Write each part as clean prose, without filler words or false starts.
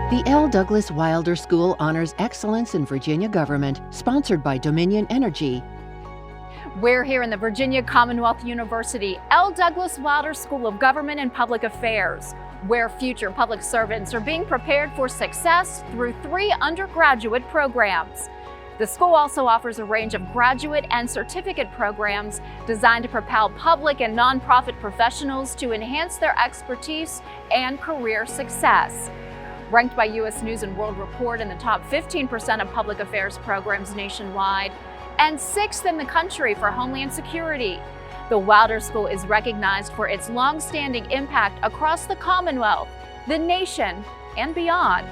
The L. Douglas Wilder School honors excellence in Virginia government, sponsored by Dominion Energy. We're here in the Virginia Commonwealth University L. Douglas Wilder School of Government and Public Affairs, where future public servants are being prepared for success through 3 undergraduate programs. The school also offers a range of graduate and certificate programs designed to propel public and nonprofit professionals to enhance their expertise and career success. Ranked by U.S. News & World Report in the top 15% of public affairs programs nationwide, and 6th in the country for Homeland Security. The Wilder School is recognized for its long-standing impact across the Commonwealth, the nation, and beyond.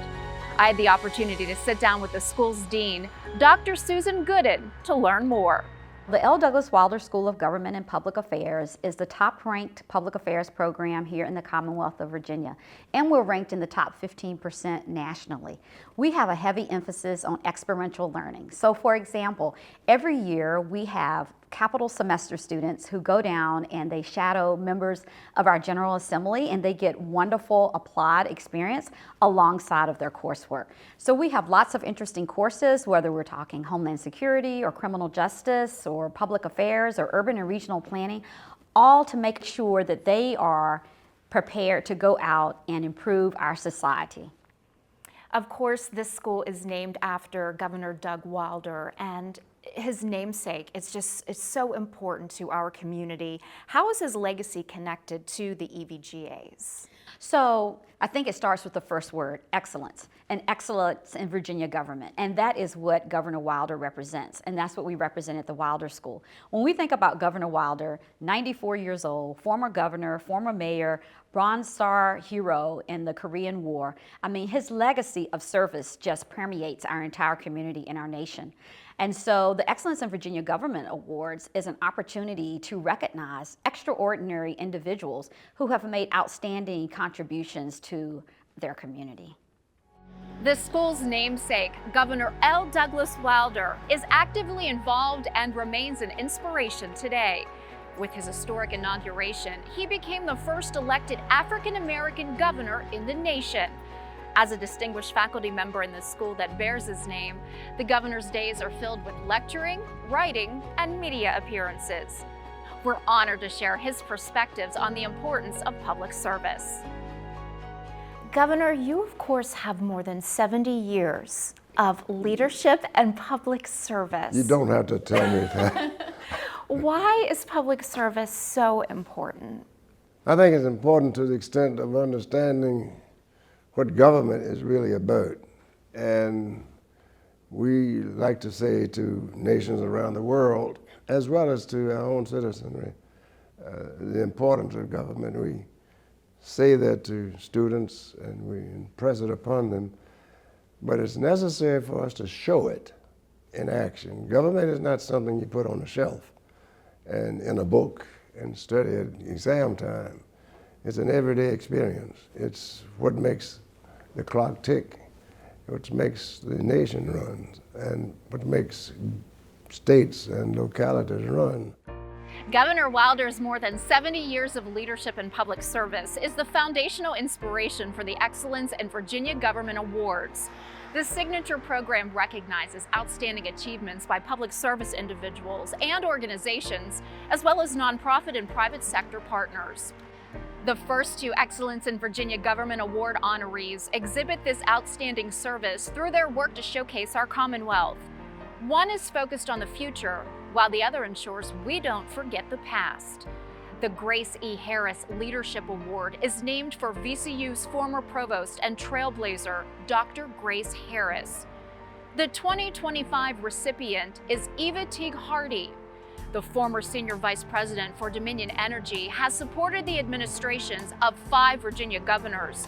I had the opportunity to sit down with the school's dean, Dr. Susan Gooden, to learn more. The L. Douglas Wilder School of Government and Public Affairs is the top-ranked public affairs program here in the Commonwealth of Virginia, and we're ranked in the top 15% nationally. We have a heavy emphasis on experiential learning. So, for example, every year we have capital semester students who go down and they shadow members of our General Assembly, and they get wonderful applied experience alongside of their coursework. So we have lots of interesting courses, whether we're talking Homeland Security or criminal justice or public affairs or urban and regional planning, all to make sure that they are prepared to go out and improve our society. Of course, this school is named after Governor Doug Wilder, and his namesake, it's so important to our community. How is his legacy connected to the EVGAs? So I think it starts with the first word, excellence, and excellence in Virginia government. And that is what Governor Wilder represents, and that's what we represent at the Wilder School. When we think about Governor Wilder, 94 years old, former governor, former mayor, Bronze Star hero in the Korean War, I mean, his legacy of service just permeates our entire community and our nation. And so the Excellence in Virginia Government Awards is an opportunity to recognize extraordinary individuals who have made outstanding contributions to their community. The school's namesake, Governor L. Douglas Wilder, is actively involved and remains an inspiration today. With his historic inauguration, he became the first elected African-American governor in the nation. As a distinguished faculty member in the school that bears his name, the governor's days are filled with lecturing, writing, and media appearances. We're honored to share his perspectives on the importance of public service. Governor, you of course have more than 70 years of leadership and public service. You don't have to tell me that. Why is public service so important? I think it's important to the extent of understanding what government is really about. And we like to say to nations around the world, as well as to our own citizenry, the importance of government. We say that to students and we impress it upon them, but it's necessary for us to show it in action. Government is not something you put on a shelf and in a book and study at exam time. It's an everyday experience. It's what makes the clock tick, what makes the nation run, and what makes states and localities run. Governor Wilder's more than 70 years of leadership and public service is the foundational inspiration for the Excellence in Virginia Government Awards. This signature program recognizes outstanding achievements by public service individuals and organizations, as well as nonprofit and private sector partners. The first 2 Excellence in Virginia Government Award honorees exhibit this outstanding service through their work to showcase our Commonwealth. One is focused on the future, while the other ensures we don't forget the past. The Grace E. Harris Leadership Award is named for VCU's former provost and trailblazer, Dr. Grace Harris. The 2025 recipient is Eva Teague Hardy. The former senior vice president for Dominion Energy has supported the administrations of 5 Virginia governors.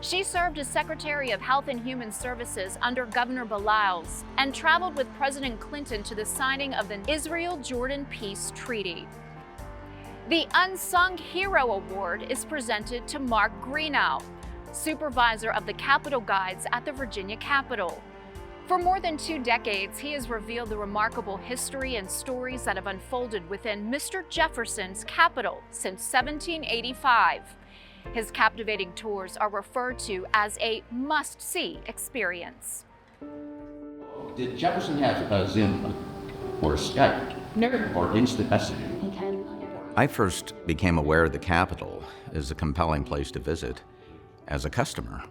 She served as Secretary of Health and Human Services under Governor Baliles and traveled with President Clinton to the signing of the Israel-Jordan Peace Treaty. The Unsung Hero Award is presented to Mark Greenow, supervisor of the Capitol Guides at the Virginia Capitol. For more than 2 decades, he has revealed the remarkable history and stories that have unfolded within Mr. Jefferson's Capitol since 1785. His captivating tours are referred to as a must-see experience. Did Jefferson have Zoom or Skype or instant messaging? I first became aware of the Capitol as a compelling place to visit as a customer.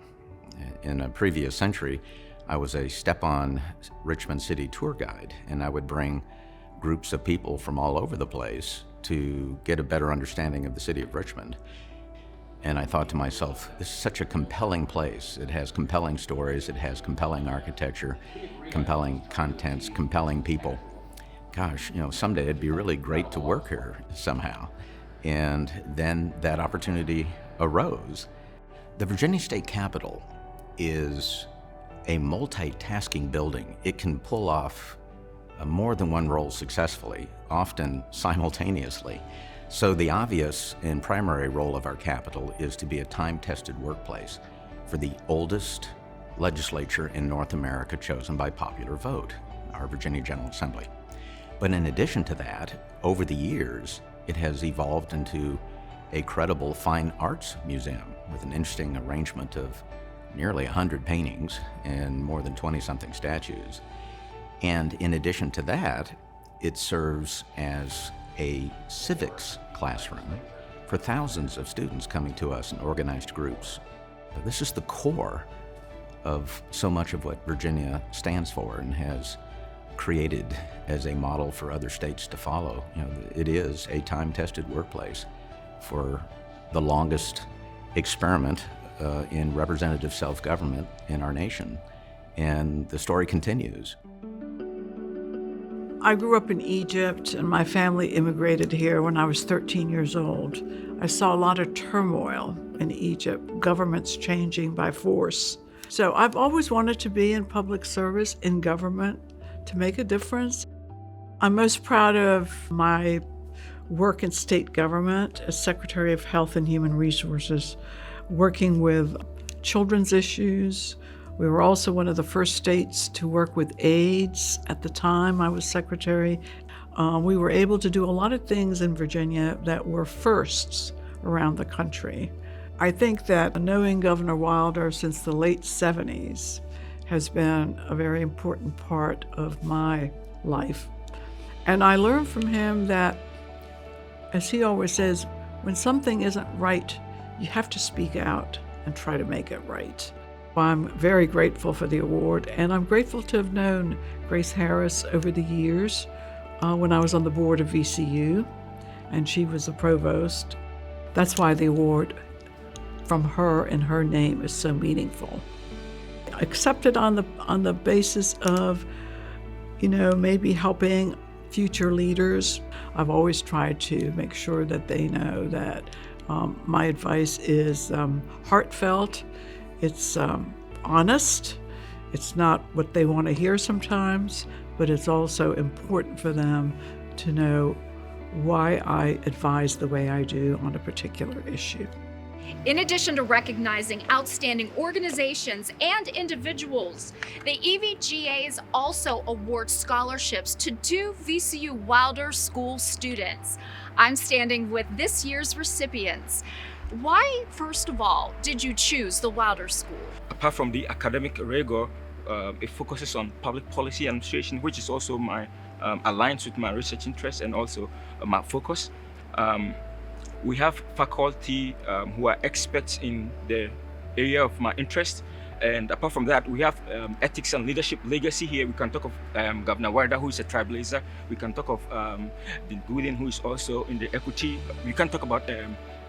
In a previous century, I was a step-on Richmond City tour guide, and I would bring groups of people from all over the place to get a better understanding of the city of Richmond. And I thought to myself, this is such a compelling place. It has compelling stories, it has compelling architecture, compelling contents, compelling people. Gosh, someday it'd be really great to work here somehow. And then that opportunity arose. The Virginia State Capitol is a multitasking building. It can pull off more than one role successfully, often simultaneously. So the obvious and primary role of our Capitol is to be a time-tested workplace for the oldest legislature in North America chosen by popular vote, our Virginia General Assembly. But in addition to that, over the years, it has evolved into a credible fine arts museum with an interesting arrangement of nearly 100 paintings and more than 20-something statues. And in addition to that, it serves as a civics classroom for thousands of students coming to us in organized groups. This is the core of so much of what Virginia stands for and has created as a model for other states to follow. It is a time-tested workplace for the longest experiment in representative self-government in our nation. And the story continues. I grew up in Egypt, and my family immigrated here when I was 13 years old. I saw a lot of turmoil in Egypt, governments changing by force. So I've always wanted to be in public service, in government, to make a difference. I'm most proud of my work in state government as Secretary of Health and Human Resources, working with children's issues. We were also one of the first states to work with AIDS at the time I was secretary. We were able to do a lot of things in Virginia that were firsts around the country. I think that knowing Governor Wilder since the late 70s has been a very important part of my life. And I learned from him that, as he always says, when something isn't right, you have to speak out and try to make it right. I'm very grateful for the award, and I'm grateful to have known Grace Harris over the years when I was on the board of VCU, and she was the provost. That's why the award from her in her name is so meaningful. Accepted on the basis of, maybe helping future leaders. I've always tried to make sure that they know that my advice is heartfelt. It's honest. It's not what they want to hear sometimes, but it's also important for them to know why I advise the way I do on a particular issue. In addition to recognizing outstanding organizations and individuals, the EVGAs also award scholarships to 2 VCU Wilder School students. I'm standing with this year's recipients. Why, first of all, did you choose the Wilder School? Apart from the academic rigor, it focuses on public policy administration, which is also my aligns with my research interests and also my focus. We have faculty who are experts in the area of my interest. And apart from that, we have ethics and leadership legacy here. We can talk of Governor Wilder, who is a trailblazer. We can talk of Dean Goodin, who is also in the equity. We can't talk about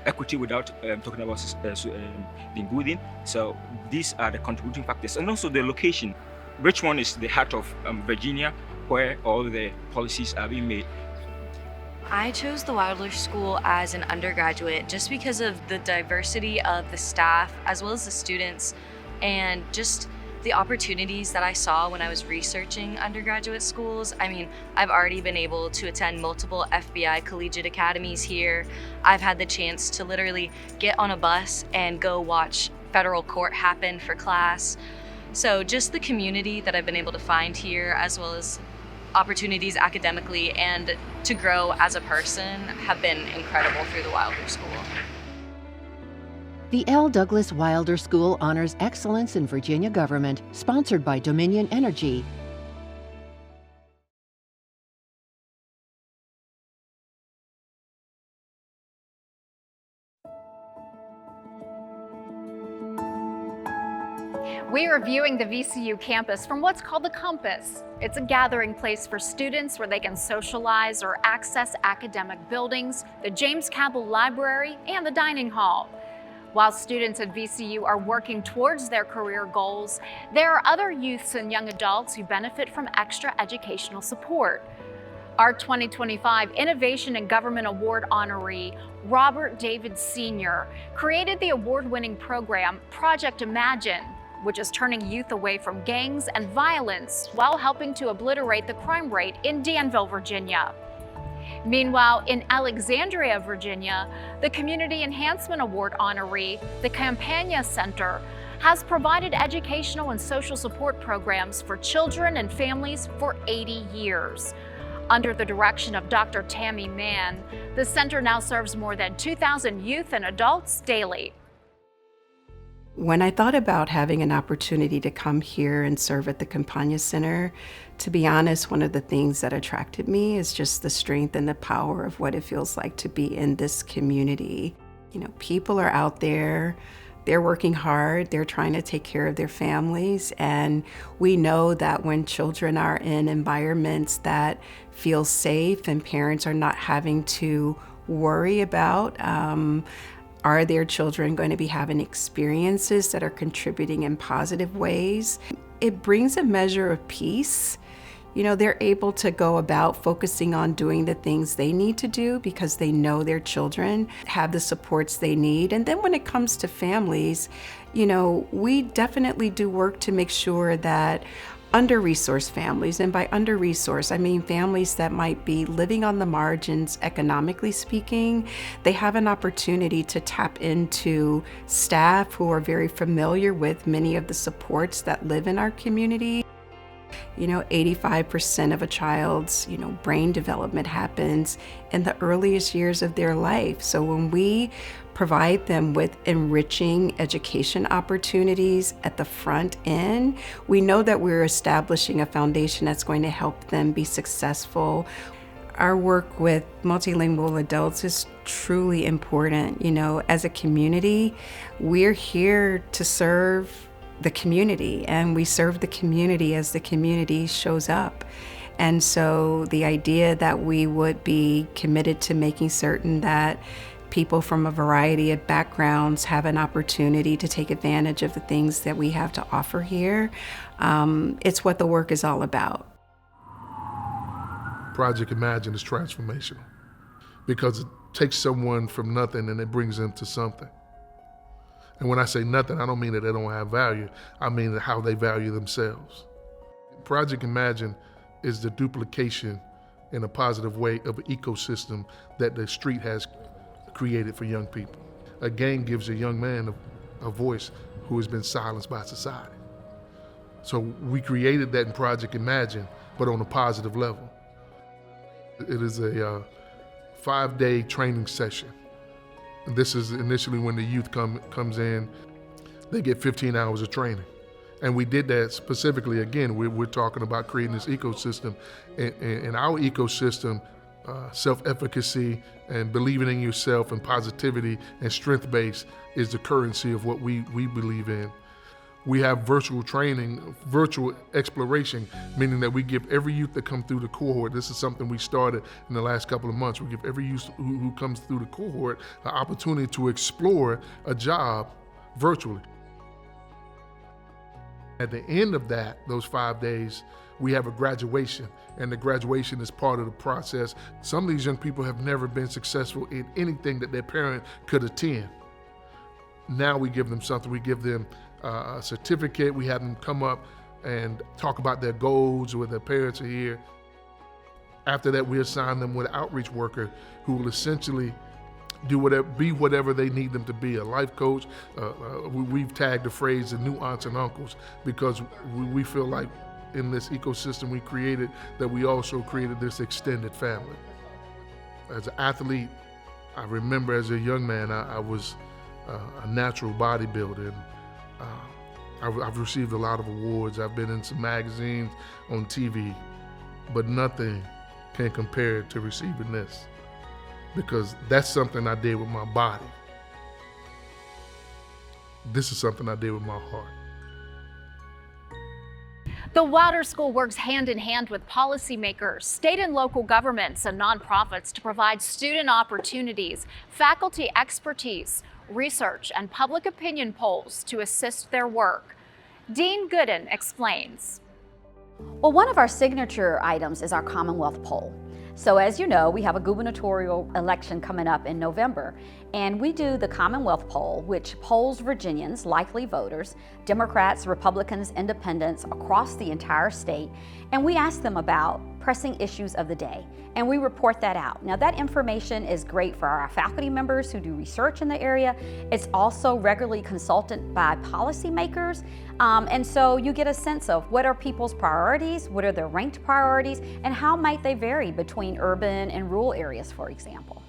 equity without talking about Dean Goodin. So these are the contributing factors. And also the location. Richmond is the heart of Virginia, where all the policies are being made. I chose the Wilder School as an undergraduate just because of the diversity of the staff as well as the students and just the opportunities that I saw when I was researching undergraduate schools. I mean, I've already been able to attend multiple FBI collegiate academies here. I've had the chance to literally get on a bus and go watch federal court happen for class. So just the community that I've been able to find here, as well as opportunities academically and to grow as a person, have been incredible through the Wilder School. The L. Douglas Wilder School honors excellence in Virginia government, sponsored by Dominion Energy. We are viewing the VCU campus from what's called the Compass. It's a gathering place for students where they can socialize or access academic buildings, the James Cabell Library, and the dining hall. While students at VCU are working towards their career goals, there are other youths and young adults who benefit from extra educational support. Our 2025 Innovation in Government Award honoree, Robert David Sr., created the award-winning program Project Imagine, which is turning youth away from gangs and violence while helping to obliterate the crime rate in Danville, Virginia. Meanwhile, in Alexandria, Virginia, the Community Enhancement Award honoree, the Campagna Center, has provided educational and social support programs for children and families for 80 years. Under the direction of Dr. Tammy Mann, the center now serves more than 2,000 youth and adults daily. When I thought about having an opportunity to come here and serve at the Campagna Center, to be honest, one of the things that attracted me is just the strength and the power of what it feels like to be in this community. You know, people are out there, they're working hard, they're trying to take care of their families, and we know that when children are in environments that feel safe and parents are not having to worry about are their children going to be having experiences that are contributing in positive ways? It brings a measure of peace. You know, they're able to go about focusing on doing the things they need to do because they know their children have the supports they need. And then when it comes to families, you know, we definitely do work to make sure that under-resourced families, and by under-resourced, I mean families that might be living on the margins economically speaking, they have an opportunity to tap into staff who are very familiar with many of the supports that live in our community. You know, 85% of a child's, brain development happens in the earliest years of their life. So when we provide them with enriching education opportunities at the front end, we know that we're establishing a foundation that's going to help them be successful. Our work with multilingual adults is truly important. You know, as a community, we're here to serve the community, and we serve the community as the community shows up. And so the idea that we would be committed to making certain that people from a variety of backgrounds have an opportunity to take advantage of the things that we have to offer here, it's what the work is all about. Project Imagine is transformational because it takes someone from nothing and it brings them to something. And when I say nothing, I don't mean that they don't have value. I mean how they value themselves. Project Imagine is the duplication in a positive way of an ecosystem that the street has created for young people. A gang gives a young man a voice who has been silenced by society. So we created that in Project Imagine, but on a positive level. It is a 5-day training session. This is initially when the youth comes in, they get 15 hours of training. And we did that specifically, again, we're talking about creating this ecosystem. In our ecosystem, self-efficacy and believing in yourself and positivity and strength-based is the currency of what we believe in. We have virtual training, virtual exploration, meaning that we give every youth that come through the cohort, this is something we started in the last couple of months, we give every youth who comes through the cohort an opportunity to explore a job virtually. At the end of that, those 5 days, we have a graduation, and the graduation is part of the process. Some of these young people have never been successful in anything that their parent could attend. Now we give them something, we give them a certificate, we have them come up and talk about their goals with their parents are here. After that, we assign them with an outreach worker who will essentially be whatever they need them to be, a life coach. We've tagged the phrase the new aunts and uncles because we feel like in this ecosystem we created that we also created this extended family. As an athlete, I remember as a young man, I was a natural bodybuilder. I've received a lot of awards. I've been in some magazines, on TV, but nothing can compare to receiving this, because that's something I did with my body. This is something I did with my heart. The Wilder School works hand in hand with policymakers, state and local governments, and nonprofits to provide student opportunities, faculty expertise, research, and public opinion polls to assist their work. Dean Gooden explains. Well, one of our signature items is our Commonwealth poll. So as you know, we have a gubernatorial election coming up in November, and we do the Commonwealth poll, which polls Virginians, likely voters, Democrats, Republicans, Independents across the entire state, and we ask them about pressing issues of the day, and we report that out. Now that information is great for our faculty members who do research in the area. It's also regularly consulted by policymakers, and so you get a sense of what are people's priorities, what are their ranked priorities, and how might they vary between urban and rural areas, for example.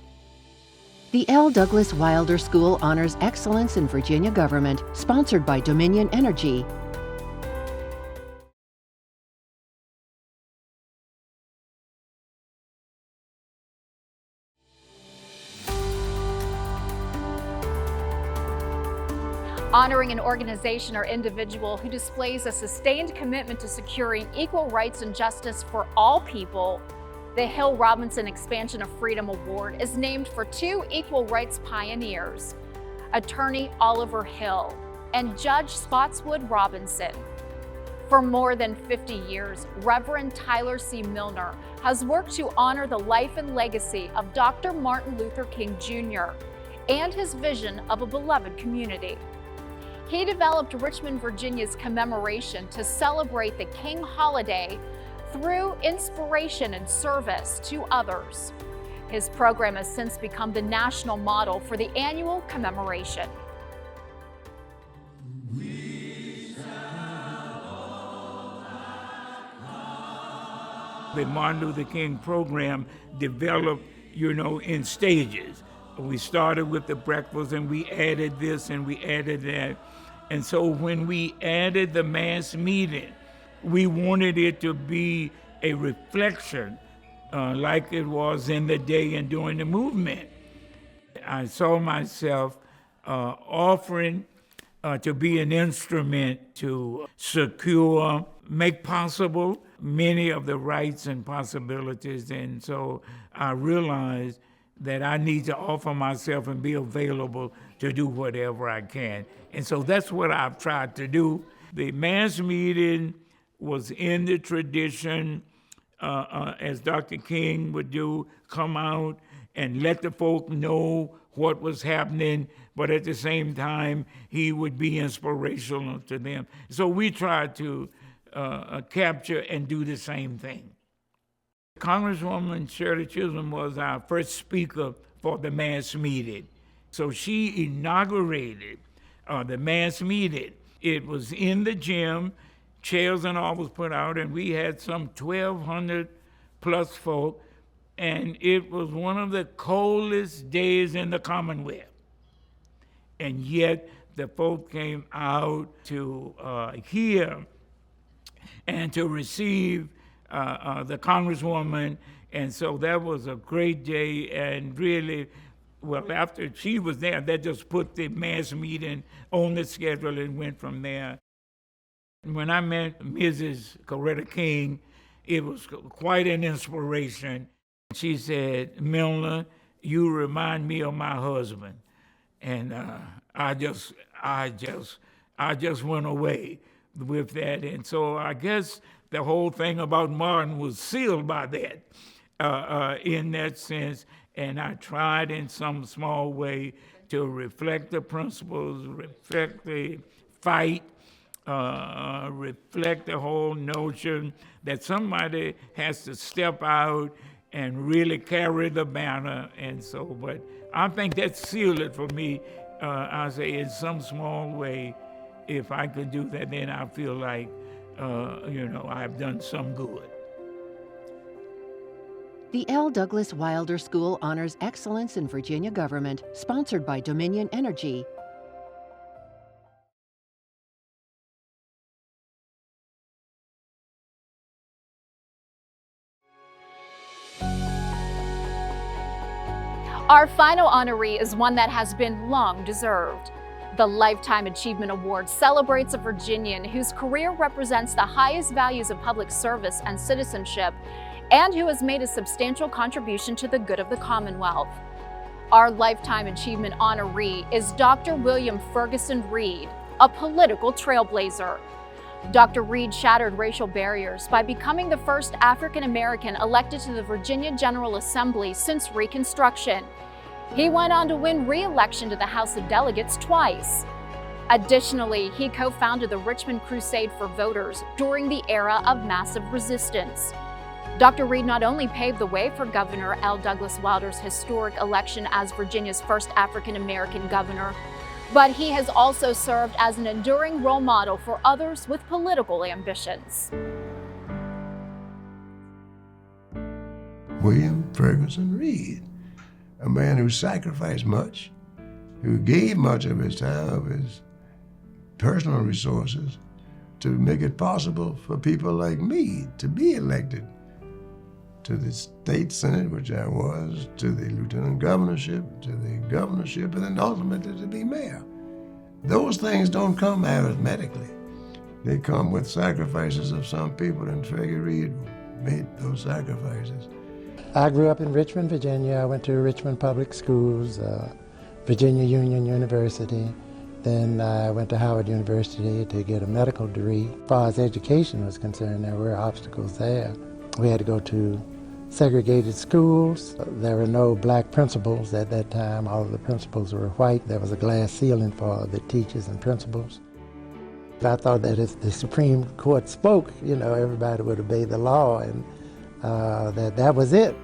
The L. Douglas Wilder School honors excellence in Virginia government, sponsored by Dominion Energy. Honoring an organization or individual who displays a sustained commitment to securing equal rights and justice for all people, the Hill Robinson Expansion of Freedom Award is named for two equal rights pioneers, attorney Oliver Hill and Judge Spotswood Robinson. For more than 50 years, Reverend Tyler C. Milner has worked to honor the life and legacy of Dr. Martin Luther King Jr. and his vision of a beloved community. He developed Richmond, Virginia's commemoration to celebrate the King holiday through inspiration and service to others. His program has since become the national model for the annual commemoration. The Martin Luther King program developed, in stages. We started with the breakfast and we added this and we added that. And so when we added the mass meeting, we wanted it to be a reflection like it was in the day and during the movement. I saw myself offering to be an instrument to secure, make possible many of the rights and possibilities. And so I realized that I need to offer myself and be available to do whatever I can. And so that's what I've tried to do. The mass meeting was in the tradition, as Dr. King would do, come out and let the folk know what was happening, but at the same time, he would be inspirational to them. So we tried to capture and do the same thing. Congresswoman Shirley Chisholm was our first speaker for the mass meeting. So she inaugurated the mass meeting. It was in the gym, chairs and all was put out, and we had some 1,200 plus folk, and it was one of the coldest days in the Commonwealth. And yet the folk came out to hear and to receive the Congresswoman, and so that was a great day. And really, well, after she was there, that just put the mass meeting on the schedule and went from there. When I met Mrs. Coretta King, it was quite an inspiration. She said, "Milner, you remind me of my husband," and I just went away with that. And so I guess the whole thing about Martin was sealed by that, in that sense. And I tried in some small way to reflect the principles, reflect the fight, reflect the whole notion that somebody has to step out and really carry the banner. And so, but I think that sealed it for me. I say in some small way, if I could do that, then I feel like, I've done some good. The L. Douglas Wilder School honors excellence in Virginia government, sponsored by Dominion Energy. Our final honoree is one that has been long deserved. The Lifetime Achievement Award celebrates a Virginian whose career represents the highest values of public service and citizenship, and who has made a substantial contribution to the good of the Commonwealth. Our Lifetime Achievement honoree is Dr. William Ferguson Reed, a political trailblazer. Dr. Reed shattered racial barriers by becoming the first African American elected to the Virginia General Assembly since Reconstruction. He went on to win re-election to the House of Delegates twice. Additionally, he co-founded the Richmond Crusade for Voters during the era of massive resistance. Dr. Reed not only paved the way for Governor L. Douglas Wilder's historic election as Virginia's first African American governor, but he has also served as an enduring role model for others with political ambitions. William Ferguson Reed, a man who sacrificed much, who gave much of his time, of his personal resources, to make it possible for people like me to be elected to the state senate, which I was, to the lieutenant governorship, to the governorship, and then ultimately to be mayor. Those things don't come arithmetically. They come with sacrifices of some people, and Fergie Reed made those sacrifices. I grew up in Richmond, Virginia. I went to Richmond Public Schools, Virginia Union University. Then I went to Howard University to get a medical degree. As far as education was concerned, there were obstacles there. We had to go to segregated schools. There were no black principals at that time. All of the principals were white. There was a glass ceiling for the teachers and principals. I thought that if the Supreme Court spoke, everybody would obey the law, and that was it.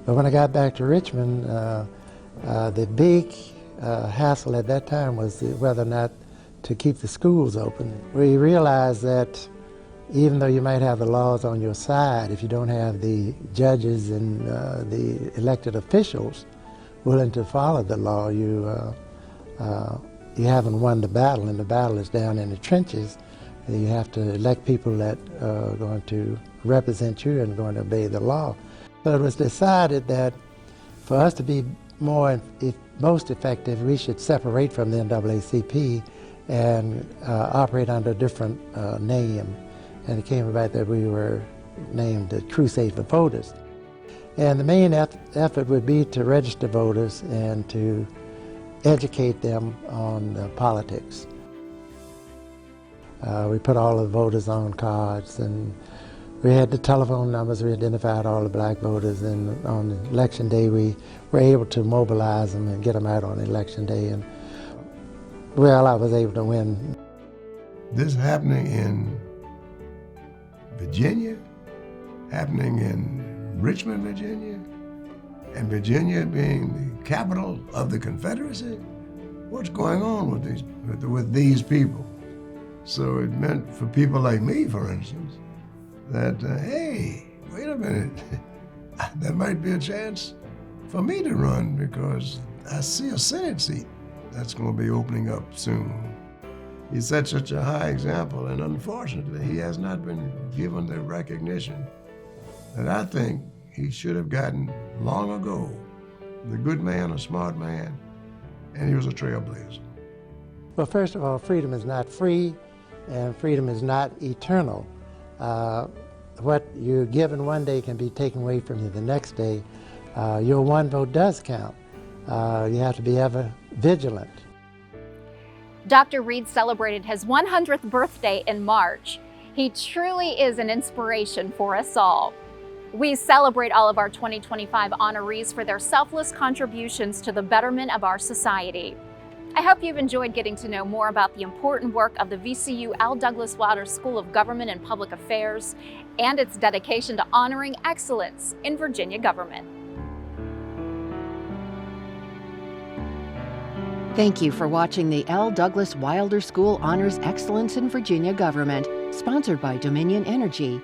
But when I got back to Richmond, the big hassle at that time was whether or not to keep the schools open. We realized that even though you might have the laws on your side, if you don't have the judges and the elected officials willing to follow the law, you haven't won the battle, and the battle is down in the trenches. You have to elect people that are going to represent you and going to obey the law. So it was decided that for us to be most effective, we should separate from the NAACP and operate under a different name. And it came about that we were named the Crusade for Voters. And the main effort would be to register voters and to educate them on politics. We put all the voters on cards, and we had the telephone numbers. We identified all the black voters, and on election day we were able to mobilize them and get them out on election day. And I was able to win. This happening in Virginia, happening in Richmond, Virginia, and Virginia being the capital of the Confederacy. What's going on with these people? So it meant for people like me, for instance, that, hey, wait a minute, there might be a chance for me to run, because I see a Senate seat that's going to be opening up soon. He set such a high example, and unfortunately, he has not been given the recognition that I think he should have gotten long ago. The good man, a smart man, and he was a trailblazer. Well, first of all, freedom is not free, and freedom is not eternal. What you're given one day can be taken away from you the next day. Your one vote does count. You have to be ever vigilant. Dr. Reed celebrated his 100th birthday in March. He truly is an inspiration for us all. We celebrate all of our 2025 honorees for their selfless contributions to the betterment of our society. I hope you've enjoyed getting to know more about the important work of the VCU L. Douglas Wilder School of Government and Public Affairs and its dedication to honoring excellence in Virginia government. Thank you for watching the L. Douglas Wilder School Honors Excellence in Virginia Government, sponsored by Dominion Energy.